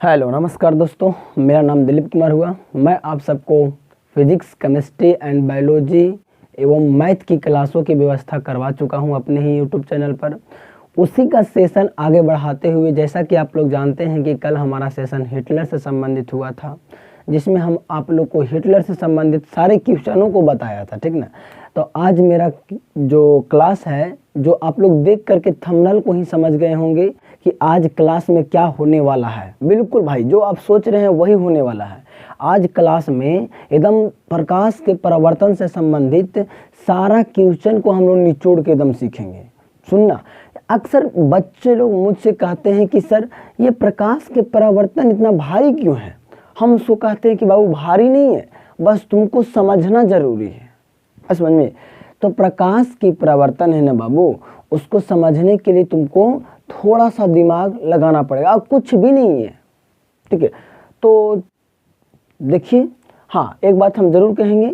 Hello नमस्कार दोस्तों, मेरा नाम दिलीप कुमार हुआ। मैं आप सबको फिजिक्स, केमिस्ट्री एंड बायोलॉजी एवं मैथ की क्लासों की व्यवस्था करवा चुका हूं अपने ही यूट्यूब चैनल पर। उसी का सेशन आगे बढ़ाते हुए, जैसा कि आप लोग जानते हैं कि कल हमारा सेशन हिटलर से संबंधित हुआ था, जिसमें हम आप लोग को हिटलर से संबंधित सारे क्वेश्चनों को बताया था, ठीक ना। तो आज मेरा जो क्लास है, जो आप लोग देख करके थंबनेल को ही समझ गए होंगे कि आज क्लास में क्या होने वाला है। बिल्कुल भाई, जो आप सोच रहे हैं वही होने वाला है। आज क्लास में एकदम प्रकाश के परावर्तन से संबंधित सारा क्वेश्चन को हम लोग निचोड़ के एकदम सीखेंगे। सुनना, अक्सर बच्चे लोग मुझसे कहते हैं कि सर ये प्रकाश के परावर्तन इतना भारी क्यों है। हम उसको कहते हैं कि बाबू भारी नहीं है, बस तुमको समझना जरूरी है। समझ में? तो प्रकाश की परावर्तन है ना बाबू, उसको समझने के लिए तुमको थोड़ा सा दिमाग लगाना पड़ेगा, अब कुछ भी नहीं है, ठीक है। तो देखिए, हाँ, एक बात हम जरूर कहेंगे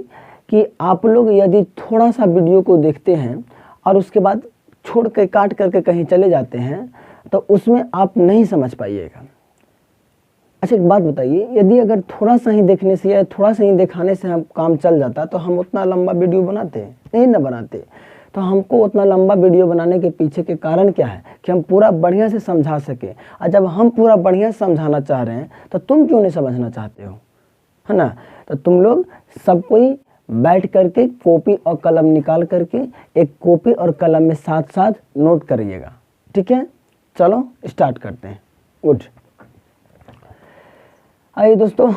कि आप लोग यदि थोड़ा सा वीडियो को देखते हैं और उसके बाद छोड़ के काट करके कहीं चले जाते हैं तो उसमें आप नहीं समझ पाइएगा। अच्छा, एक बात बताइए, यदि अगर थोड़ा सा ही देखने से या थोड़ा सा ही दिखाने से हम काम चल जाता तो हम उतना लंबा वीडियो बनाते नहीं ना बनाते। तो हमको उतना लंबा वीडियो बनाने के पीछे के कारण क्या है कि हम पूरा बढ़िया से समझा सके। और जब हम पूरा बढ़िया से समझाना चाह रहे हैं तो तुम क्यों नहीं समझना चाहते हो, है ना। तो तुम लोग सब कोई बैठ करके कॉपी और कलम निकाल करके एक कॉपी और कलम में साथ साथ नोट करिएगा, ठीक है। चलो स्टार्ट करते हैं। गुड। आइए दोस्तों,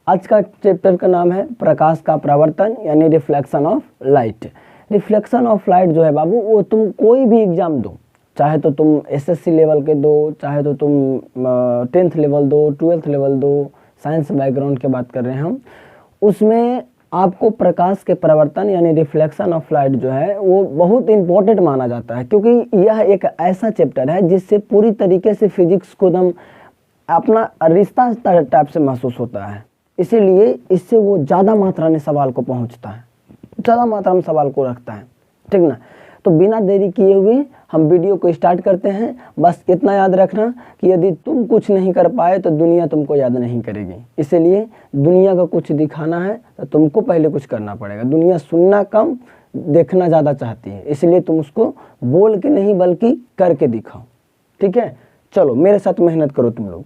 आज का चैप्टर का नाम है प्रकाश का परावर्तन यानी reflection of light. Reflection of light जो है बाबू, वो तुम कोई भी एग्जाम दो, चाहे तो तुम एसएससी लेवल के दो, चाहे तो तुम 10th लेवल दो, 12th लेवल दो, साइंस बैकग्राउंड की बात कर रहे हैं हम, उसमें आपको प्रकाश के परावर्तन यानी रिफ्लेक्शन ऑफ लाइट जो है वो बहुत इंपॉर्टेंट माना जाता है, क्योंकि यह एक ऐसा चैप्टर है जिससे पूरी तरीके से फिजिक्स को एकदम अपना रिश्ता टाइप से महसूस होता है। इसीलिए इससे वो ज़्यादा मात्रा में सवाल को पहुंचता है, ज़्यादा मात्रा में सवाल को रखता है, ठीक ना। तो बिना देरी किए हुए हम वीडियो को स्टार्ट करते हैं। बस इतना याद रखना कि यदि तुम कुछ नहीं कर पाए तो दुनिया तुमको याद नहीं करेगी। इसीलिए दुनिया को कुछ दिखाना है तो तुमको पहले कुछ करना पड़ेगा। दुनिया सुनना कम, देखना ज़्यादा चाहती है, इसलिए तुम उसको बोल के नहीं बल्कि करके दिखाओ, ठीक है। चलो मेरे साथ मेहनत करो तुम लोग।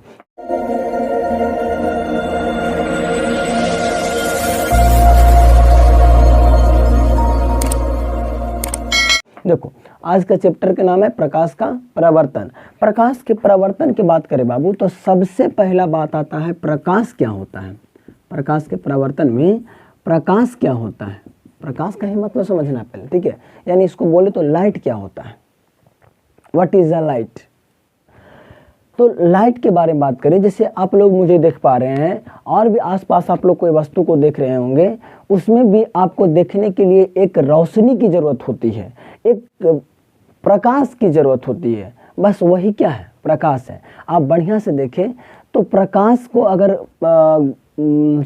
देखो, आज का चैप्टर का नाम है प्रकाश का परावर्तन। प्रकाश के परावर्तन की बात करें बाबू तो सबसे पहला बात आता है प्रकाश क्या होता है। प्रकाश के परावर्तन में प्रकाश क्या होता है, प्रकाश का ही मतलब समझना पहले, ठीक है। यानी इसको बोले तो लाइट क्या होता है, व्हाट इज द लाइट। तो लाइट के बारे में बात करें, जैसे आप लोग मुझे देख पा रहे हैं और भी आसपास आप लोग कोई वस्तु को देख रहे होंगे, उसमें भी आपको देखने के लिए एक रोशनी की जरूरत होती है, एक प्रकाश की जरूरत होती है। बस वही क्या है, प्रकाश है। आप बढ़िया से देखें तो प्रकाश को अगर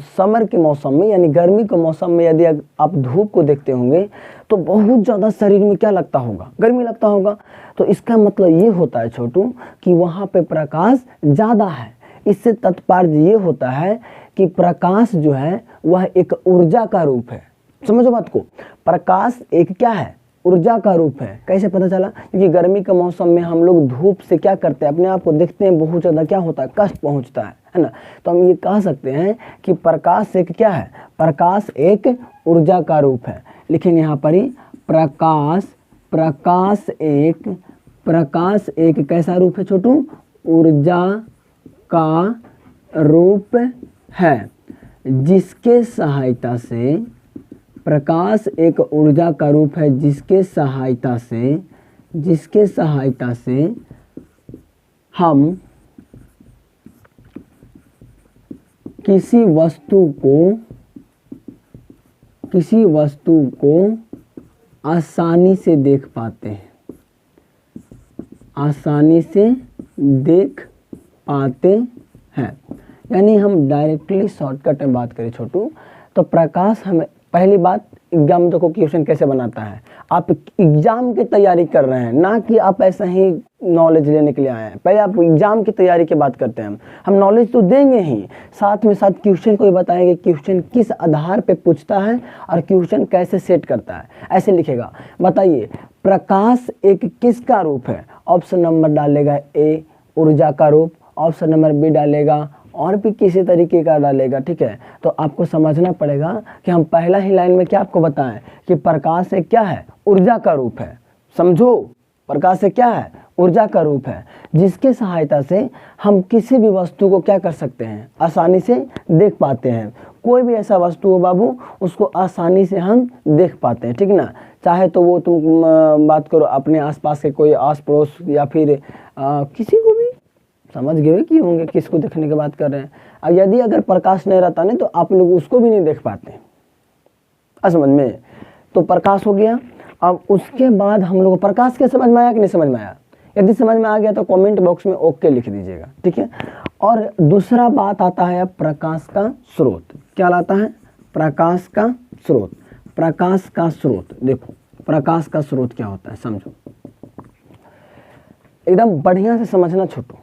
समर के मौसम में यानी गर्मी के मौसम में यदि आप धूप को देखते होंगे तो बहुत ज़्यादा शरीर में क्या लगता होगा, गर्मी लगता होगा। तो इसका मतलब ये होता है छोटू कि वहाँ पे प्रकाश ज़्यादा है। इससे तात्पर्य ये होता है कि प्रकाश जो है वह एक ऊर्जा का रूप है। समझो बात को, प्रकाश एक क्या है, ऊर्जा का रूप है। कैसे पता चला? क्योंकि गर्मी के मौसम में हम लोग धूप से क्या करते हैं, अपने आप को देखते हैं, बहुत ज़्यादा क्या होता है, कष्ट पहुंचता है ना। तो हम ये कह सकते हैं कि प्रकाश एक क्या है, प्रकाश एक ऊर्जा का रूप है। लेकिन यहाँ पर ही प्रकाश एक कैसा रूप है छोटू, ऊर्जा का रूप है, जिसके सहायता से प्रकाश एक ऊर्जा का रूप है जिसके सहायता से हम किसी वस्तु को आसानी से देख पाते हैं, यानी हम डायरेक्टली शॉर्टकट में बात करें छोटू तो प्रकाश हमें, पहली बात एग्जाम में देखो क्वेश्चन कैसे बनाता है, आप एग्जाम की तैयारी कर रहे हैं, ना कि आप ऐसा ही नॉलेज लेने के लिए आए हैं। पहले आप एग्जाम की तैयारी की बात करते हैं। हम नॉलेज तो देंगे ही, साथ में साथ क्वेश्चन को भी बताएंगे, क्वेश्चन किस आधार पे पूछता है और क्वेश्चन कैसे सेट करता है। ऐसे लिखेगा, बताइए प्रकाश एक किसका रूप है? ऑप्शन नंबर डालेगा ए ऊर्जा का रूप, ऑप्शन नंबर बी डालेगा और भी किसी तरीके का डालेगा। ठीक है, तो आपको समझना पड़ेगा कि हम पहला ही लाइन में क्या आपको बताएं कि प्रकाश एक क्या है? ऊर्जा का रूप है। समझो, प्रकाश एक क्या है? ऊर्जा का रूप है, जिसके सहायता से हम किसी भी वस्तु को क्या कर सकते हैं? आसानी से देख पाते हैं। कोई भी ऐसा वस्तु हो बाबू, उसको आसानी से हम देख पाते हैं। ठीक ना, चाहे तो वो तुम बात करो अपने आसपास के कोई आस पड़ोस या फिर किसी को भी, समझ गए कि होंगे किसको देखने की बात कर रहे हैं। और यदि अगर प्रकाश नहीं रहता नहीं तो आप लोग उसको भी नहीं देख पाते। समझ में? तो प्रकाश हो गया। अब उसके बाद हम लोग प्रकाश के समझ में आया कि नहीं समझ में आया? यदि समझ में आ गया तो कमेंट बॉक्स में ओके लिख दीजिएगा। ठीक है, और दूसरा बात आता है प्रकाश का स्रोत। क्या लाता है? प्रकाश का स्रोत। प्रकाश का स्रोत, देखो प्रकाश का स्रोत क्या होता है, समझो एकदम बढ़िया से समझना छोटू।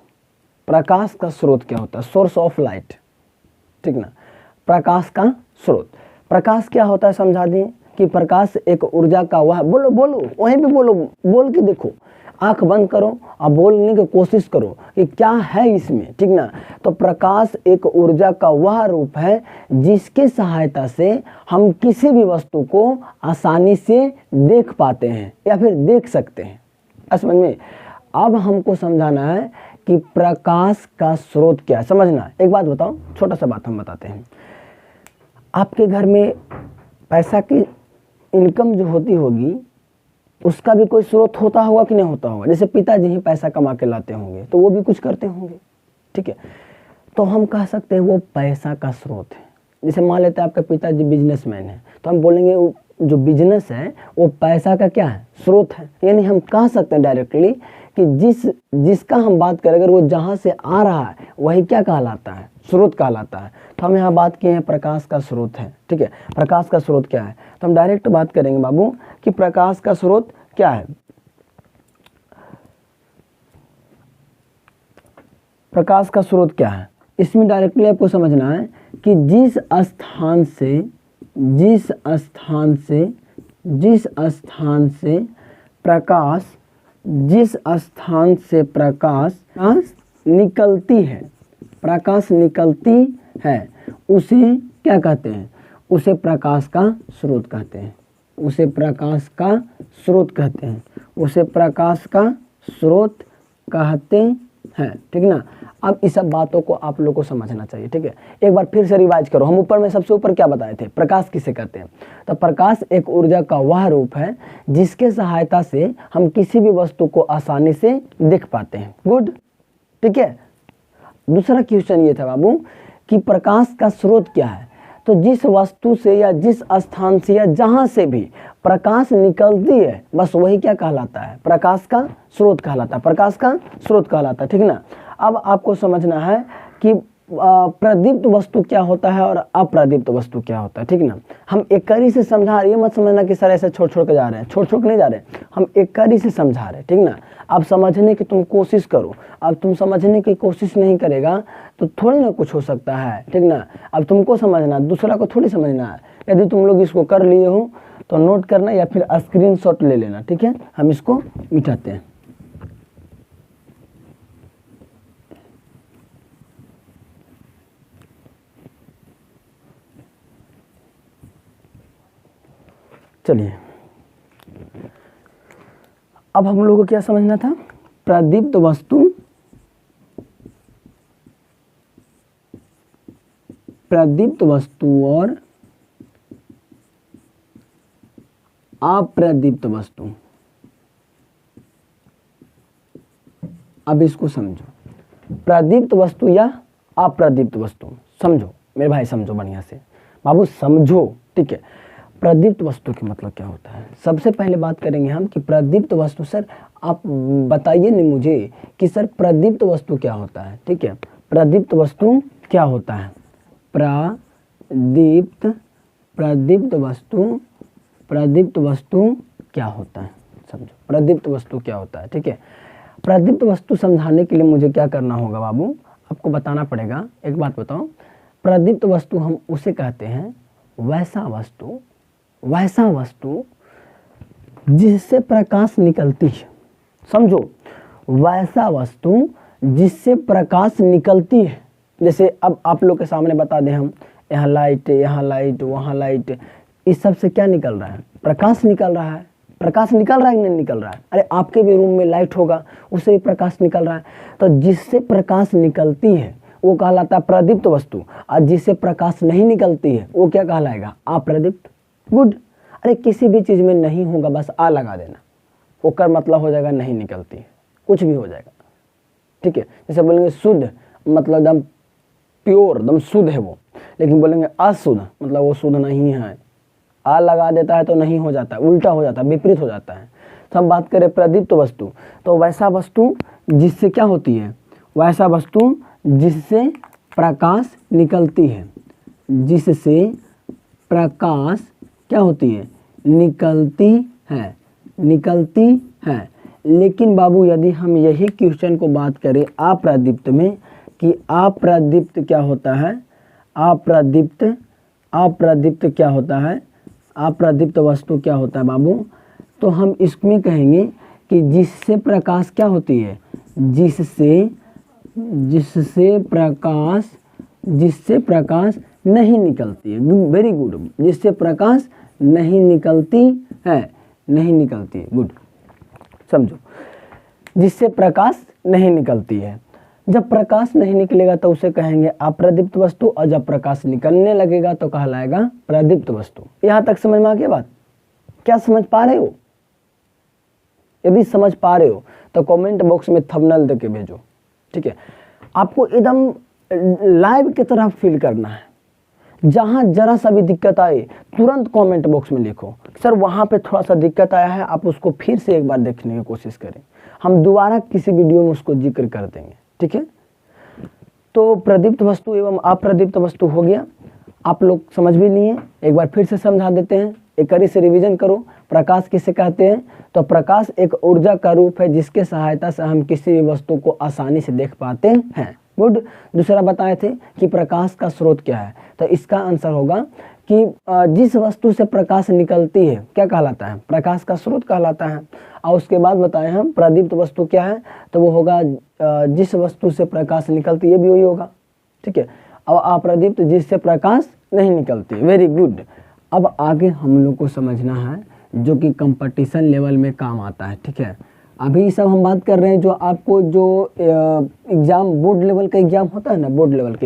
प्रकाश का स्रोत क्या होता है? Source of light. ठीक ना, प्रकाश का स्रोत। प्रकाश क्या होता है समझा दिए कि प्रकाश एक ऊर्जा का वह, बोलो बोलो वहीं पे बोलो, बोल के देखो, आंख बंद करो और बोलने की कोशिश करो कि क्या है इसमें। ठीक ना, तो प्रकाश एक ऊर्जा का वह रूप है जिसके सहायता से हम किसी भी वस्तु को आसानी से देख पाते हैं या फिर देख सकते हैं। समझ में? अब हमको समझाना है कि प्रकाश का स्रोत क्या है। समझना, एक बात बताओ, छोटा सा बात हम बताते हैं। आपके घर में पैसा की इनकम जो होती होगी उसका भी कोई स्रोत होता होगा कि नहीं होता होगा? जैसे पिताजी ही पैसा कमा के लाते होंगे तो वो भी कुछ करते होंगे। ठीक है, तो हम कह सकते हैं वो पैसा का स्रोत है। जैसे मान लेते हैं आपके पिताजी बिजनेसमैन है तो हम बोलेंगे जो बिजनेस है वो पैसा का क्या है? स्रोत है। यानी हम कह सकते हैं डायरेक्टली कि जिसका हम बात करें अगर वो जहाँ से आ रहा है वही क्या कहलाता है? स्रोत कहलाता है। तो हम यहाँ बात किए हैं प्रकाश का स्रोत है। ठीक है, प्रकाश का स्रोत क्या है? तो हम डायरेक्ट बात करेंगे बाबू कि प्रकाश का स्रोत क्या है। प्रकाश का स्रोत क्या है, इसमें डायरेक्टली आपको समझना है कि जिस स्थान से प्रकाश निकलती है उसे क्या कहते हैं? उसे प्रकाश का स्रोत कहते हैं। उसे प्रकाश का स्रोत कहते हैं। ठीक ना, अब इस सब बातों को आप लोगों को समझना चाहिए। ठीक है, एक बार फिर से रिवाइज करो। हम ऊपर में सबसे ऊपर क्या बताए थे? प्रकाश किसे कहते हैं? तो प्रकाश एक ऊर्जा का वह रूप है जिसके सहायता से हम किसी भी वस्तु को आसानी से देख पाते हैं। गुड। ठीक है, दूसरा क्वेश्चन ये था बाबू कि प्रकाश का स्रोत क्या है? तो जिस वस्तु से या जिस स्थान से या जहां से भी प्रकाश निकलती है बस वही क्या कहलाता है? प्रकाश का स्रोत कहलाता है। प्रकाश का स्रोत कहलाता है। ठीक ना, अब आपको समझना है कि प्रदीप्त वस्तु क्या होता है और अप्रदीप्त वस्तु क्या होता है। ठीक ना, हम एक कड़ी से समझा रहे, ये मत समझना कि सर ऐसे छोड़ के जा रहे हैं। छोड़ के नहीं जा रहे, हम एक कड़ी से समझा रहे हैं। ठीक ना, अब समझने की तुम कोशिश करो। अब तुम समझने की कोशिश नहीं करेगा तो थोड़ी ना कुछ हो सकता है। ठीक ना, अब तुमको समझना, दूसरा को थोड़ी समझना है। यदि तुम लोग इसको कर लिए हो तो नोट करना या फिर स्क्रीनशॉट ले लेना। ठीक है, हम इसको मिटाते हैं। चलिए, अब हम लोगों को क्या समझना था? प्रदीप्त वस्तु और अप्रदीप्त वस्तु। अब इसको समझो, प्रदीप्त वस्तु या अप्रदीप्त वस्तु। समझो मेरे भाई, समझो बढ़िया से बाबू, समझो। ठीक है, प्रदीप्त वस्तु के मतलब क्या होता है? सबसे पहले बात करेंगे हम कि प्रदीप्त वस्तु। सर आप बताइए नहीं मुझे कि सर प्रदीप्त वस्तु क्या होता है। ठीक है, प्रदीप्त वस्तु क्या होता है? प्रदीप्त वस्तु क्या होता है, समझो प्रदीप्त वस्तु क्या होता है। ठीक है, प्रदीप्त वस्तु समझाने के लिए मुझे क्या करना होगा बाबू, आपको बताना पड़ेगा। एक बात बताओ, प्रदीप्त वस्तु हम उसे कहते हैं वैसा वस्तु जिससे प्रकाश निकलती है। समझो, वैसा वस्तु जिससे प्रकाश निकलती है। जैसे अब आप लोग के सामने बता दें हम, यहाँ लाइट, वहाँ लाइट, इस सब से क्या निकल रहा है, प्रकाश निकल रहा है। प्रकाश निकल रहा है कि नहीं निकल रहा है? अरे आपके भी रूम में लाइट होगा, उससे भी प्रकाश निकल रहा है। तो जिससे प्रकाश निकलती है वो कहलाता है प्रदीप्त वस्तु, और जिससे प्रकाश नहीं निकलती है वो क्या कहलाएगा, अप्रदीप्त। गुड। अरे किसी भी चीज़ में नहीं होगा, बस आ लगा देना, वो कर मतलब हो जाएगा नहीं निकलती है, कुछ भी हो जाएगा। ठीक है, जैसे बोलेंगे शुद्ध, मतलब एकदम प्योर, एकदम शुद्ध है वो। लेकिन बोलेंगे अशुद्ध, मतलब वो शुद्ध नहीं है। आ लगा देता है तो नहीं हो जाता, उल्टा हो जाता है, विपरीत हो जाता है। तो हम बात करें प्रदीप्त वस्तु, तो वैसा वस्तु जिससे क्या होती है, वैसा वस्तु जिससे प्रकाश निकलती है, जिससे प्रकाश क्या होती है, निकलती है। लेकिन बाबू यदि हम यही क्वेश्चन को बात करें अप्रदीप्त में, कि अप्रदीप्त क्या होता है, अप्रदीप्त क्या होता है, अप्रदीप्त वस्तु क्या होता है बाबू, तो हम इसमें कहेंगे कि जिससे प्रकाश क्या होती है, जिससे प्रकाश नहीं निकलती है। वेरी गुड, जिससे प्रकाश नहीं निकलती है, गुड। समझो, जिससे प्रकाश नहीं निकलती है। जब प्रकाश नहीं निकलेगा तो उसे कहेंगे अप्रदीप्त वस्तु, और जब प्रकाश निकलने लगेगा तो कहलाएगा प्रदीप्त वस्तु। यहाँ तक समझ में आ गया बात? क्या समझ पा रहे हो? यदि समझ पा रहे हो तो कमेंट बॉक्स में थंबनेल देके भेजो। ठीक है, आपको एकदम लाइव की तरह फील करना है। जहाँ जरा सा भी दिक्कत आए तुरंत कमेंट बॉक्स में लिखो, सर वहाँ पे थोड़ा सा दिक्कत आया है, आप उसको फिर से एक बार देखने की कोशिश करें, हम दोबारा किसी वीडियो में उसको जिक्र कर देंगे। ठीक है, तो प्रदीप्त वस्तु एवं अप्रदीप्त वस्तु हो गया, आप लोग समझ भी लिए। एक बार फिर से समझा देते हैं, एक कड़ी से रिवीजन करो। प्रकाश किसे कहते हैं, तो प्रकाश एक ऊर्जा का रूप है जिसके सहायता से हम किसी भी वस्तु को आसानी से देख पाते हैं। गुड। दूसरा बताए थे कि प्रकाश का स्रोत क्या है, तो इसका आंसर होगा कि जिस वस्तु से प्रकाश निकलती है क्या कहलाता है, प्रकाश का स्रोत कहलाता है। और उसके बाद बताए हम प्रदीप्त वस्तु क्या है, तो वो होगा जिस वस्तु से प्रकाश निकलती है, ये भी वही होगा। ठीक है, और अप्रदीप्त जिससे प्रकाश नहीं निकलती। Very good. अब आगे हम लोग को समझना है जो कि कंपटीशन लेवल में काम आता है। ठीक है, अभी सब हम बात कर रहे हैं जो आपको जो एग्ज़ाम बोर्ड लेवल का एग्ज़ाम होता है ना, बोर्ड लेवल के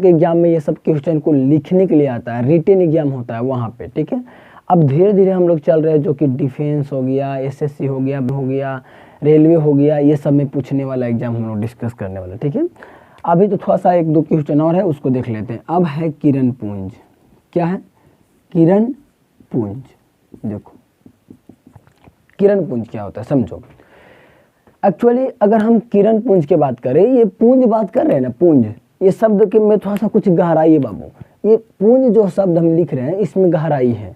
एग्ज़ाम में ये सब क्वेश्चन को लिखने के लिए आता है, रिटेन एग्ज़ाम होता है वहाँ पे। ठीक है, अब धीरे धीरे हम लोग चल रहे हैं जो कि डिफेंस हो गया, एसएससी हो गया, रेलवे हो गया, ये सब में पूछने वाला एग्ज़ाम हम लोग डिस्कस करने वाला। ठीक है, अभी तो थोड़ा सा एक दो क्वेश्चन और है, उसको देख लेते हैं। अब है किरण पुंज। क्या है? किरण पुंज। देखो किरण पुंज क्या होता है समझो। एक्चुअली अगर हम किरण पुंज की बात करें, ये पुंज बात कर रहे हैं ना, पुंज, ये शब्द के में थोड़ा सा कुछ गहराई है बाबू। ये पुंज जो शब्द हम लिख रहे हैं इसमें गहराई है।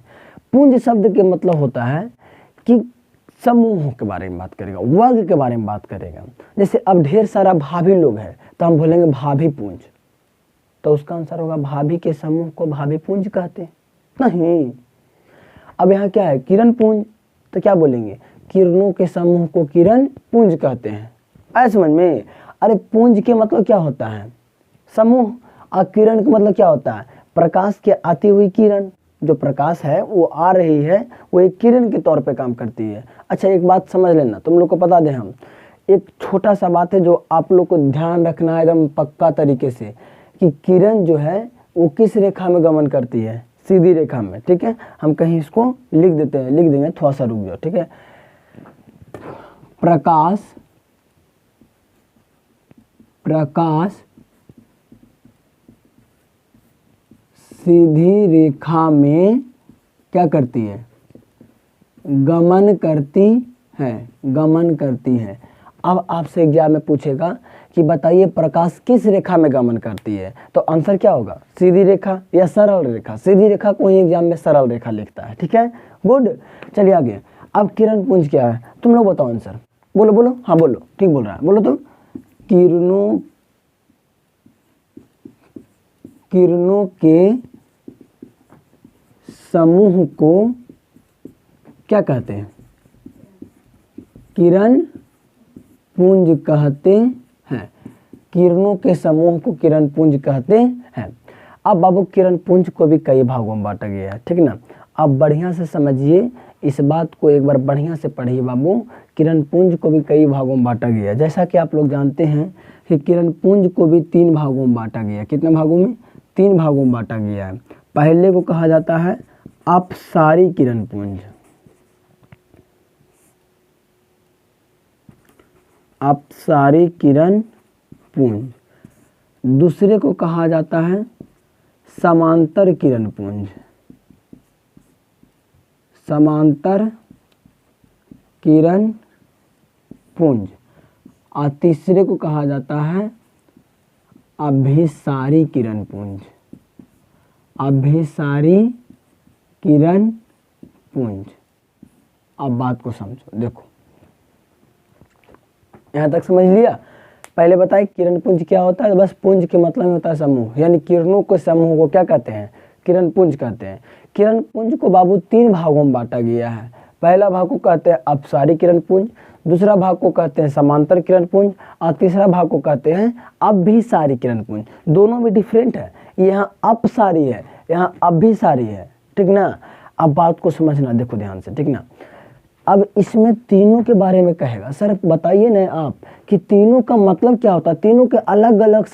पुंज शब्द के मतलब होता है कि समूह के बारे में बात करेगा, वर्ग के बारे में बात करेगा। जैसे अब ढेर सारा भाभी लोग हैं तो हम बोलेंगे भाभी पुंज, तो उसका आंसर होगा भाभी के समूह को भाभी पुंज कहते हैं। नहीं, अब यहाँ क्या है, किरण पुंज, तो क्या बोलेंगे, किरणों के समूह को किरण पुंज कहते हैं। ऐसे समझ में। अरे पुंज के मतलब क्या होता है, समूह, और किरण का मतलब क्या होता है, प्रकाश के आती हुई किरण। जो प्रकाश है वो आ रही है, वो एक किरण के तौर पे काम करती है। अच्छा एक बात समझ लेना, तुम लोग को बता दें हम, एक छोटा सा बात है जो आप लोग को ध्यान रखना है एकदम पक्का तरीके से, कि किरण जो है वो किस रेखा में गमन करती है, सीधी रेखा में। ठीक है, हम कहीं इसको लिख देते हैं, लिख देंगे, थोड़ा सा रुक जाओ। ठीक है, प्रकाश सीधी रेखा में क्या करती है, गमन करती है। अब आपसे एग्जाम में पूछेगा कि बताइए प्रकाश किस रेखा में गमन करती है, तो आंसर क्या होगा, सीधी रेखा या सरल रेखा। सीधी रेखा को ही एग्जाम में सरल रेखा लिखता है, ठीक है, गुड। चलिए आगे। अब किरण पुंज क्या है, तुम लोग बताओ आंसर, बोलो बोलो, हाँ बोलो, ठीक बोल रहा है, बोलो तो। किरणों के समूह को क्या कहते हैं, किरण पुंज कहते हैं। किरणों के समूह को किरण पुंज कहते हैं। अब बाबू किरण पुंज को भी कई भागों में बांटा गया है, ठीक ना। अब बढ़िया से समझिए, इस बात को एक बार बढ़िया से पढ़िए बाबू। किरण पुंज को भी कई भागों में बांटा गया है। जैसा कि आप लोग जानते हैं कि किरण पुंज को भी 3 भागों में बांटा गया है। कितने भागों में, 3 भागों में बांटा गया है। पहले को कहा जाता है अपसारी किरण पुंज, अपसारी किरण पुंज। दूसरे को कहा जाता है समांतर किरण पुंज, समांतर किरण पुंज। और तीसरे को कहा जाता है अभिसारी किरण पुंज, अभिसारी किरण पुंज। अब बात को समझो, देखो यहाँ तक समझ लिया। पहले बताए किरण पुंज क्या होता है, बस पुंज के मतलब में होता है समूह, यानी किरणों के समूह को क्या कहते हैं, किरण पुंज कहते हैं। किरण पुंज को बाबू 3 भागों में बांटा गया है। पहला भाग को कहते हैं अपसारी किरण पुंज, दूसरा भाग को कहते हैं समांतर किरण पुंज, और तीसरा भाग को कहते हैं अभिसारी किरण पुंज। दोनों भी डिफरेंट है, यहाँ अपसारी है, यहाँ अभिसारी है, ठीक ना। अब बात को समझना, देखो ध्यान से, ठीक ना। अब इसमें तीनों के बारे में कहेगा, सर बताइए ना आप कि तीनों का मतलब क्या होता है। तीनों के अलग अलग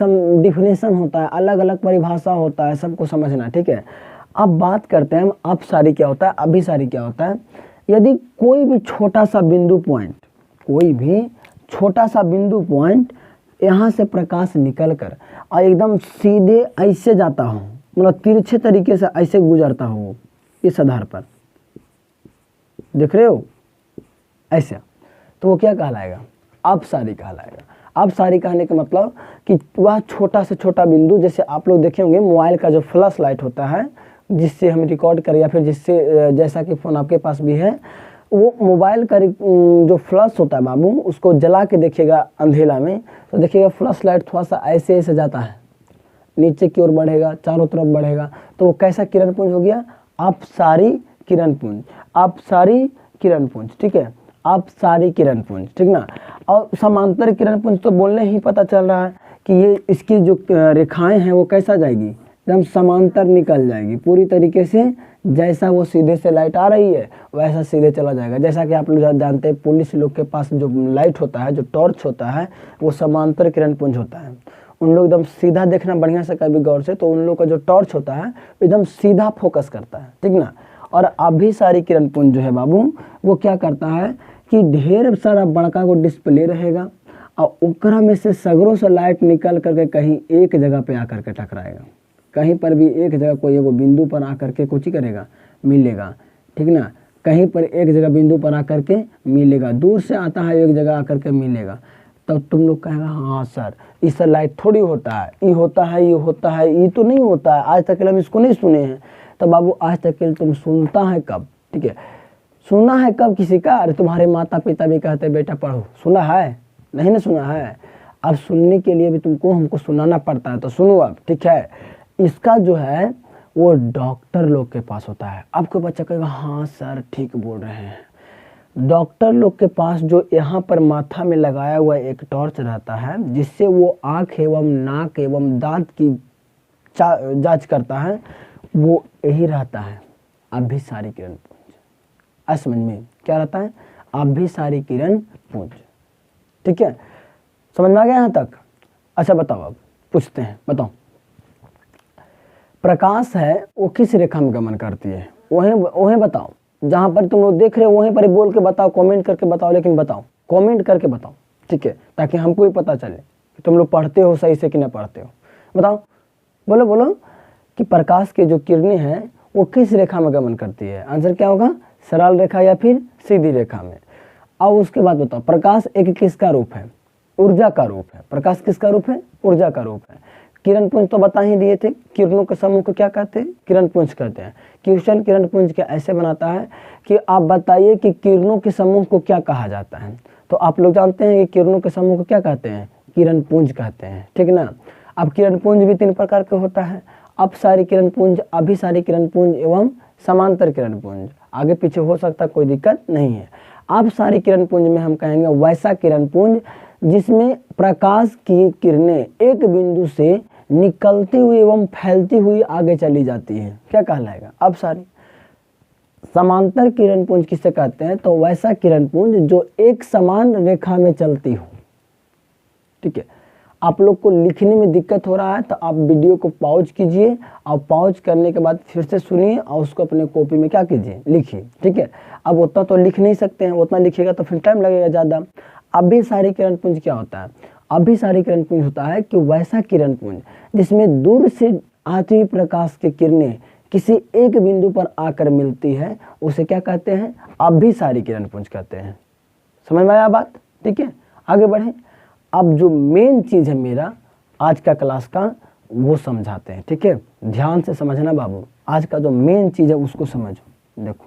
डिफिनेशन होता है, अलग अलग परिभाषा होता है, सबको समझना, ठीक है। अब बात करते हैं हम अपसारी क्या होता है, अभिसारी क्या होता है। यदि कोई भी छोटा सा बिंदु पॉइंट, कोई भी छोटा सा बिंदु पॉइंट यहाँ से प्रकाश निकल कर और एकदम सीधे ऐसे जाता हो, मतलब तिरछे तरीके से ऐसे गुजरता हो इस आधार पर, देख रहे हो ऐसा, तो वो क्या कहलाएगा, अपसारी कहलाएगा। अपसारी कहने का मतलब कि वह छोटा से छोटा बिंदु, जैसे आप लोग देखे होंगे मोबाइल का जो फ्लैश लाइट होता है जिससे हम रिकॉर्ड करें, या फिर जिससे जैसा कि फ़ोन आपके पास भी है, वो मोबाइल का जो फ्लैश होता है बाबू, उसको जला के देखिएगा अंधेला में, तो देखिएगा फ्लैश लाइट थोड़ा सा ऐसे ऐसे जाता है, नीचे की ओर बढ़ेगा, चारों तरफ बढ़ेगा, तो वो कैसा किरण पुंज हो गया, अपसारी किरण पुंज, अपसारी किरण पुंज, ठीक है, अपसारी किरण पुंज, ठीक ना। और समांतर किरण पुंज तो बोलने ही पता चल रहा है कि ये इसकी जो रेखाएं हैं वो कैसा जाएगी, एकदम समांतर निकल जाएगी पूरी तरीके से। जैसा वो सीधे से लाइट आ रही है वैसा सीधे चला जाएगा। जैसा कि आप लोग जानते हैं पुलिस लोग के पास जो लाइट होता है, जो टॉर्च होता है, वो समांतर किरण पुंज होता है। उन लोग एकदम सीधा देखना बढ़िया से कभी गौर से, तो उन लोग का जो टॉर्च होता है एकदम सीधा फोकस करता है, ठीक ना। और अभिसारी किरण पुंज जो है बाबू, वो क्या करता है कि ढेर सारा बड़का को डिस्प्ले रहेगा और ओकरा में से सगरों से लाइट निकल करके कहीं एक जगह पे आकर के टकराएगा, कहीं पर भी एक जगह कोई एगो बिंदु पर आकर के कुछ ही करेगा, मिलेगा, ठीक ना। कहीं पर एक जगह बिंदु पर आकर के मिलेगा, दूर से आता है एक जगह आकर के मिलेगा। तब तुम लोग कहेगा हाँ सर इससे लाइट थोड़ी होता है, ये होता है, ये होता है, ये तो नहीं होता है, आज तक हम इसको नहीं सुने हैं। तो बाबू आज तक तुम सुनता है कब, ठीक है, सुना है कब किसी का, अरे तुम्हारे माता पिता भी कहते बेटा पढ़ो, सुना है, नहीं ना सुना है। अब सुनने के लिए भी तुमको हमको सुनाना पड़ता है, तो सुनो अब, ठीक है। इसका जो है वो डॉक्टर लोग के पास होता है। आपको बच्चा कहेगा हाँ सर ठीक बोल रहे हैं। डॉक्टर लोग के पास जो यहाँ पर माथा में लगाया हुआ एक टॉर्च रहता है, जिससे वो आँख एवं नाक एवं दांत की जांच करता है, वो यही रहता है अभिसारी किरण पुंज। आज समझ में क्या रहता है, अभिसारी किरण पुंज, ठीक है, समझ में आ गया यहाँ तक। अच्छा बताओ, अब पूछते हैं, बताओ प्रकाश है वो किस रेखा में गमन करती है, वहीं बताओ, जहां पर तुम लोग देख रहे हो वहीं पर बोल के बताओ, कमेंट करके बताओ, लेकिन बताओ, कमेंट करके बताओ, ठीक है, ताकि हमको भी पता चले कि तुम लोग पढ़ते हो सही से कि नहीं पढ़ते हो। बताओ, बोलो बोलो कि प्रकाश की जो किरणें हैं वो किस रेखा में गमन करती है। आंसर क्या होगा, सरल रेखा या फिर सीधी रेखा में। अब उसके बाद बताओ, प्रकाश एक किसका रूप है? ऊर्जा का रूप है। प्रकाश किसका रूप है? ऊर्जा का रूप है। किरण पुंज तो बता ही दिए थे, किरणों के समूह को क्या कहते हैं? किरण पुंज कहते हैं। क्वेश्चन किरण पुंज के ऐसे बनाता है कि आप बताइए कि किरणों के समूह को क्या कहा जाता है। तो आप लोग जानते हैं कि किरणों के समूह को क्या कहते हैं? किरण पुंज कहते हैं, ठीक ना। अब किरण पुंज भी 3 प्रकार का होता है, अपसारी किरण पुंज, अभिसारी किरण पुंज एवं समांतर किरण पुंज। आगे पीछे हो सकता है, कोई दिक्कत नहीं है। अपसारी किरण पुंज में हम कहेंगे वैसा किरण पुंज जिसमें प्रकाश की किरणें एक बिंदु से निकलती हुई एवं फैलती हुई आगे चली जाती है, क्या कहलाएगा? अपसारी। समांतर किरण पुंज किसे कहते हैं? तो वैसा किरण पुंज जो एक समान रेखा में चलती हो, ठीक है। आप लोग को लिखने में दिक्कत हो रहा है तो आप वीडियो को पॉज कीजिए और पॉज करने के बाद फिर से सुनिए और उसको अपने कॉपी में क्या कीजिए? लिखिए, ठीक है। अब उतना तो लिख नहीं सकते हैं, उतना लिखिएगा तो फिर टाइम लगेगा ज़्यादा। अभिसारी किरण पुंज क्या होता है? अभिसारी किरण पुंज होता है कि वैसा किरण पुंज जिसमें दूर से आती हुई प्रकाश की किरणें किसी एक बिंदु पर आकर मिलती है, उसे क्या कहते हैं? अभिसारी किरण पुंज कहते हैं। समझ में आया बात? ठीक है, आगे बढ़े। अब जो मेन चीज है मेरा आज का क्लास का, वो समझाते हैं, ठीक है। ध्यान से समझना बाबू, आज का जो मेन चीज है उसको समझो। देखो,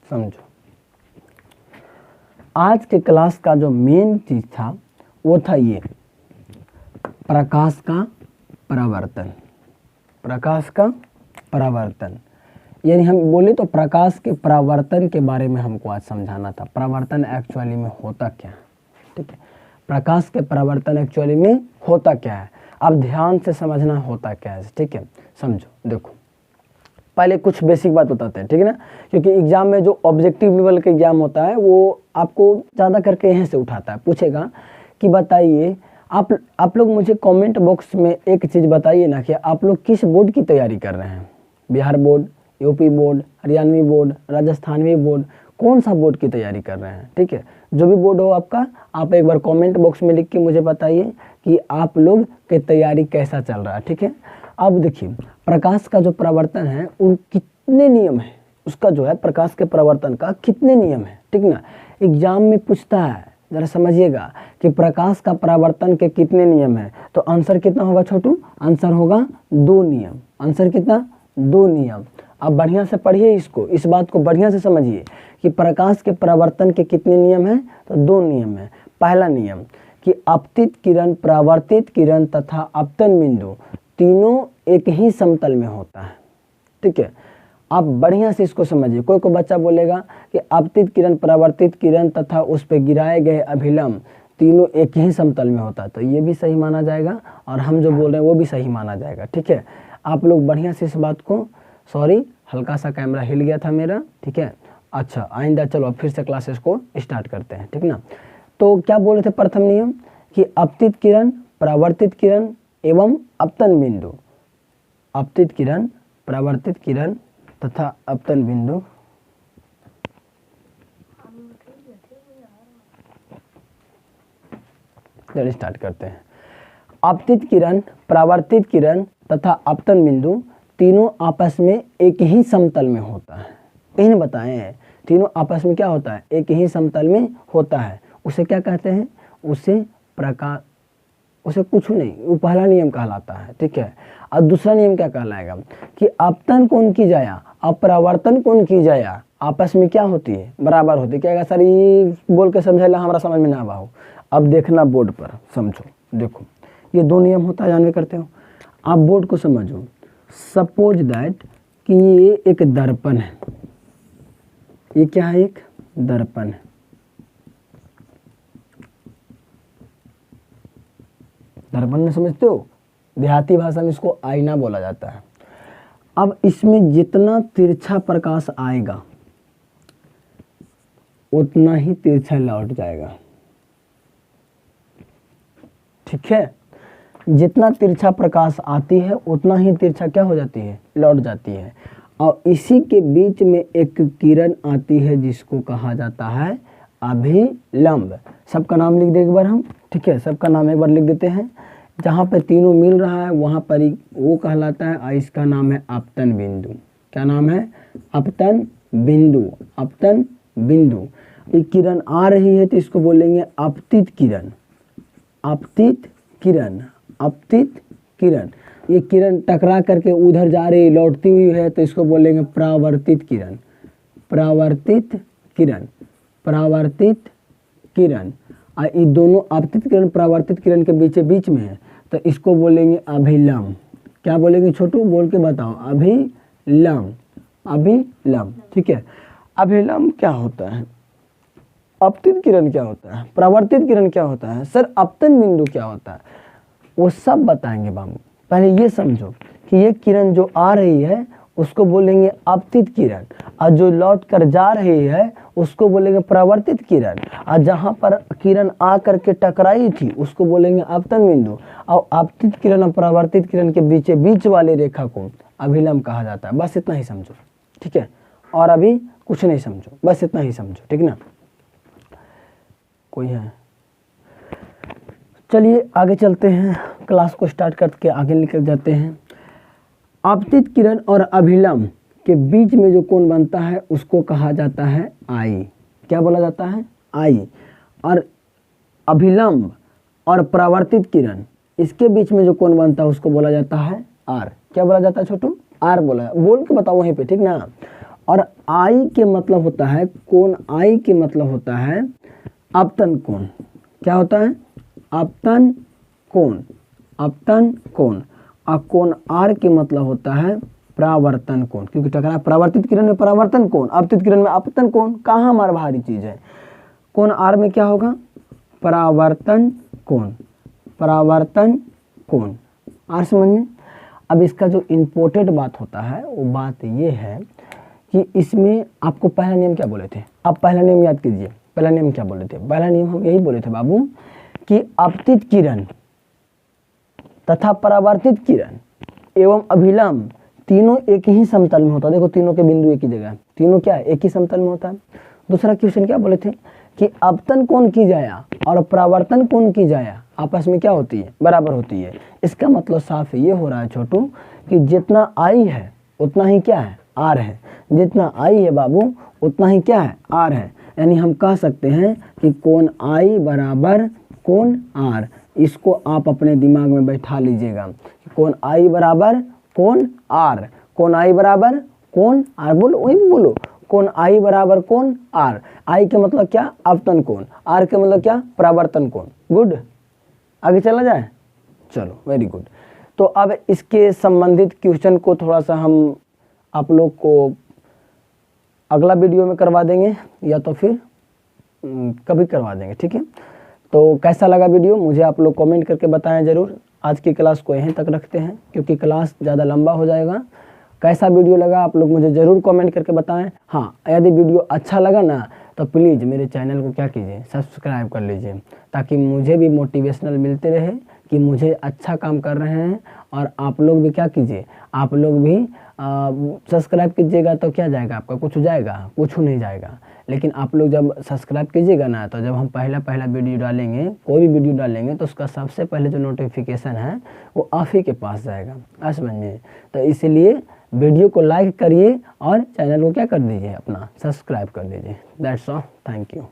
समझो, आज के क्लास का जो मेन चीज था वो था ये प्रकाश का परावर्तन। प्रकाश का परावर्तन यानी हम बोले तो प्रकाश के परावर्तन के बारे में हमको आज समझाना था। परावर्तन एक्चुअली में होता क्या है, ठीक है। प्रकाश के परावर्तन एक्चुअली में होता क्या है, अब ध्यान से समझना होता क्या है, ठीक है। समझो, देखो पहले कुछ बेसिक बात बताते हैं, ठीक है ना, क्योंकि एग्जाम में जो ऑब्जेक्टिव लेवल का एग्जाम होता है वो आपको ज़्यादा करके यहीं से उठाता है। पूछेगा कि बताइए आप लोग मुझे कमेंट बॉक्स में एक चीज़ बताइए ना कि आप लोग किस बोर्ड की तैयारी कर रहे हैं? Bihar board, UP board, Haryanvi board, राजस्थानवी बोर्ड, कौन सा बोर्ड की तैयारी कर रहे हैं? ठीक है, जो भी बोर्ड हो आपका, आप एक बार कमेंट बॉक्स में लिख के मुझे बताइए कि आप लोग की तैयारी कैसा चल रहा है, ठीक है। अब देखिए, प्रकाश का जो परावर्तन है उन कितने नियम है, उसका जो है प्रकाश के परावर्तन का कितने नियम है, ठीक ना। एग्जाम में पूछता है, जरा समझिएगा कि प्रकाश का परावर्तन के कितने नियम है, तो आंसर कितना होगा छोटू? आंसर होगा 2 नियम। आंसर कितना? 2 नियम। अब बढ़िया से पढ़िए इसको, इस बात को बढ़िया से समझिए कि प्रकाश के परावर्तन के कितने नियम हैं, तो 2 नियम है। पहला नियम कि आपतित किरण, परावर्तित किरण तथा आपतन बिंदु तीनों एक ही समतल में होता है, ठीक है। आप बढ़िया से इसको समझिए। कोई बच्चा बोलेगा कि आपतित किरण, परावर्तित किरण तथा उस पर गिराए गए अभिलंब तीनों एक ही समतल में होता है, तो ये भी सही माना जाएगा और हम जो बोल रहे हैं वो भी सही माना जाएगा, ठीक है। आप लोग बढ़िया से इस बात को, सॉरी हल्का सा कैमरा हिल गया था मेरा, ठीक है। अच्छा, आइंदा चलो अब फिर से क्लासेस को स्टार्ट करते हैं, ठीक ना। तो क्या बोल रहे थे? प्रथम नियम कि आपतित किरण, परावर्तित किरण एवं आपतन बिंदु, आपतित किरण, परावर्तित किरण तथा आपतन बिंदु स्टार्ट करते हैं। आपतित किरण, परावर्तित किरण तथा आपतन बिंदु तीनों आपस में एक ही समतल में होता है। इन्हें बताए हैं, तीनों आपस में क्या होता है? एक ही समतल में होता है। उसे क्या कहते हैं? उसे प्रकाश, उसे कुछ नहीं, वो पहला नियम कहलाता है, ठीक है। और दूसरा नियम क्या कहलाएगा कि आपतन कौन की जाया और परावर्तन कौन की जाया आपस में क्या होती है? बराबर होती है। क्या सर ये बोल के समझेला, हमारा समझ में ना आवा हो। अब देखना बोर्ड पर, समझो, देखो ये 2 नियम होता है, जानवे करते हो आप। बोर्ड को समझो। सपोज दैट कि ये एक दर्पण है, ये क्या है? एक दर्पण है। दर्पण में समझते हो, देहाती भाषा में इसको आईना बोला जाता है। अब इसमें जितना तिरछा प्रकाश आएगा उतना ही तिरछा लौट जाएगा, ठीक है। जितना तिरछा प्रकाश आती है उतना ही तिरछा क्या हो जाती है? लौट जाती है। और इसी के बीच में एक किरण आती है जिसको कहा जाता है अभिलंब। सबका नाम लिख दे एक बार हम, ठीक है, सबका नाम एक बार लिख देते हैं। जहाँ पे तीनों मिल रहा है वहाँ पर ही वो कहलाता है, और इसका नाम है अपतन बिंदु। क्या नाम है? अपतन बिंदु। अपतन बिंदु। ये किरण आ रही है तो इसको बोलेंगे अपतित किरण। अपतित किरण। अपतित किरण। ये किरण टकरा करके उधर जा रही लौटती हुई है तो इसको बोलेंगे परावर्तित किरण। परावर्तित किरण। परावर्तित किरण। और ये दोनों आपतित किरण परावर्तित किरण के बीच में है तो इसको बोलेंगे अभिलंब। क्या बोलेंगे छोटू? बोल के बताओ। अभिलंब। अभिलंब। ठीक है, अभिलंब क्या होता है? अपतित किरण क्या होता है? परावर्तित किरण क्या होता है? सर अपतन बिंदु क्या होता है? वो सब बताएंगे बाबू। पहले ये समझो कि ये किरण जो आ रही है उसको बोलेंगे अपतित किरण, और जो लौट कर जा रही है उसको बोलेंगे परावर्तित किरण, और जहाँ पर किरण आ करके टकराई थी उसको बोलेंगे अपतन बिंदु। और अपतित किरण और परावर्तित किरण के बीच वाली रेखा को अभिलंब कहा जाता है। बस इतना ही समझो, ठीक है, और अभी कुछ नहीं समझो, बस इतना ही समझो, ठीक ना। कोई है? चलिए आगे चलते हैं, क्लास को स्टार्ट करके आगे निकल जाते हैं। आपतित किरण और अभिलंब के बीच में जो कोण बनता है उसको कहा जाता है आई। क्या बोला जाता है? आई। और अभिलंब और परावर्तित किरण इसके बीच में जो कोण बनता है उसको बोला जाता है आर। क्या बोला जाता है छोटू? आर बोला। बोल के बताओ वहीं पे, ठीक ना। और आई के मतलब होता है कोण। आई के मतलब होता है अपतन कोण। क्या होता है? अपतन कोण। अपतन कोण। और कोण आर के मतलब होता है परावर्तन कोण, क्योंकि टकरा परावर्तित किरण में परावर्तन कोण, अपतित किरण में अपतन कोण। कहाँ हमारा भारी चीज है? कोण आर में क्या होगा? परावर्तन कोण। परावर्तन कोण। आर समझ में? अब इसका जो इम्पोर्टेंट बात होता है वो बात ये है कि इसमें आपको पहला नियम क्या बोले थे? आप पहला नियम याद कीजिए। पहला नियम क्या बोले थे? पहला नियम हम यही बोले थे बाबू कि अपतित किरण तथा परावर्तित किरण एवं अभिलंब तीनों एक ही समतल में होता है। देखो तीनों के बिंदु एक ही जगह, तीनों क्या है? एक ही समतल में होता है। दूसरा क्वेश्चन क्या बोले थे कि अपतन कोण की जाया और परावर्तन कोण की जाया आपस में क्या होती है? बराबर होती है। इसका मतलब साफ ये हो रहा है छोटू कि जितना आई है उतना ही क्या है? आर है। जितना आई है बाबू उतना ही क्या है? आर है। यानी हम कह सकते हैं कि कोण आई बराबर कोण आर। इसको आप अपने दिमाग में बैठा लीजिएगा। कोण आई बराबर कोण आर। कोण आई बराबर कोण आर। बोलो, वही बोलो। कोण आई बराबर कोण आर। आई के मतलब क्या? अपतन कोण। आर के मतलब क्या? परावर्तन कोण। गुड, आगे चला जाए। चलो, वेरी गुड। तो अब इसके संबंधित क्वेश्चन को थोड़ा सा हम आप लोग को अगला वीडियो में करवा देंगे या तो फिर कभी करवा देंगे, ठीक है। तो कैसा लगा वीडियो मुझे आप लोग कमेंट करके बताएं ज़रूर। आज की क्लास को यहीं तक रखते हैं क्योंकि क्लास ज़्यादा लंबा हो जाएगा। कैसा वीडियो लगा आप लोग मुझे ज़रूर कमेंट करके बताएं। हाँ, यदि वीडियो अच्छा लगा ना तो प्लीज़ मेरे चैनल को क्या कीजिए? सब्सक्राइब कर लीजिए, ताकि मुझे भी मोटिवेशनल मिलते रहे कि मुझे अच्छा काम कर रहे हैं। और आप लोग भी क्या कीजिए? आप लोग भी सब्सक्राइब कीजिएगा तो क्या जाएगा आपका? कुछ जाएगा? कुछ नहीं जाएगा। लेकिन आप लोग जब सब्सक्राइब कीजिएगा ना तो जब हम पहला वीडियो डालेंगे, कोई भी वीडियो डालेंगे तो उसका सबसे पहले जो नोटिफिकेशन है वो आप ही के पास जाएगा। आज समझिए। तो इसलिए वीडियो को लाइक करिए और चैनल को क्या कर दीजिए? अपना सब्सक्राइब कर लीजिए। That's all. Thank you.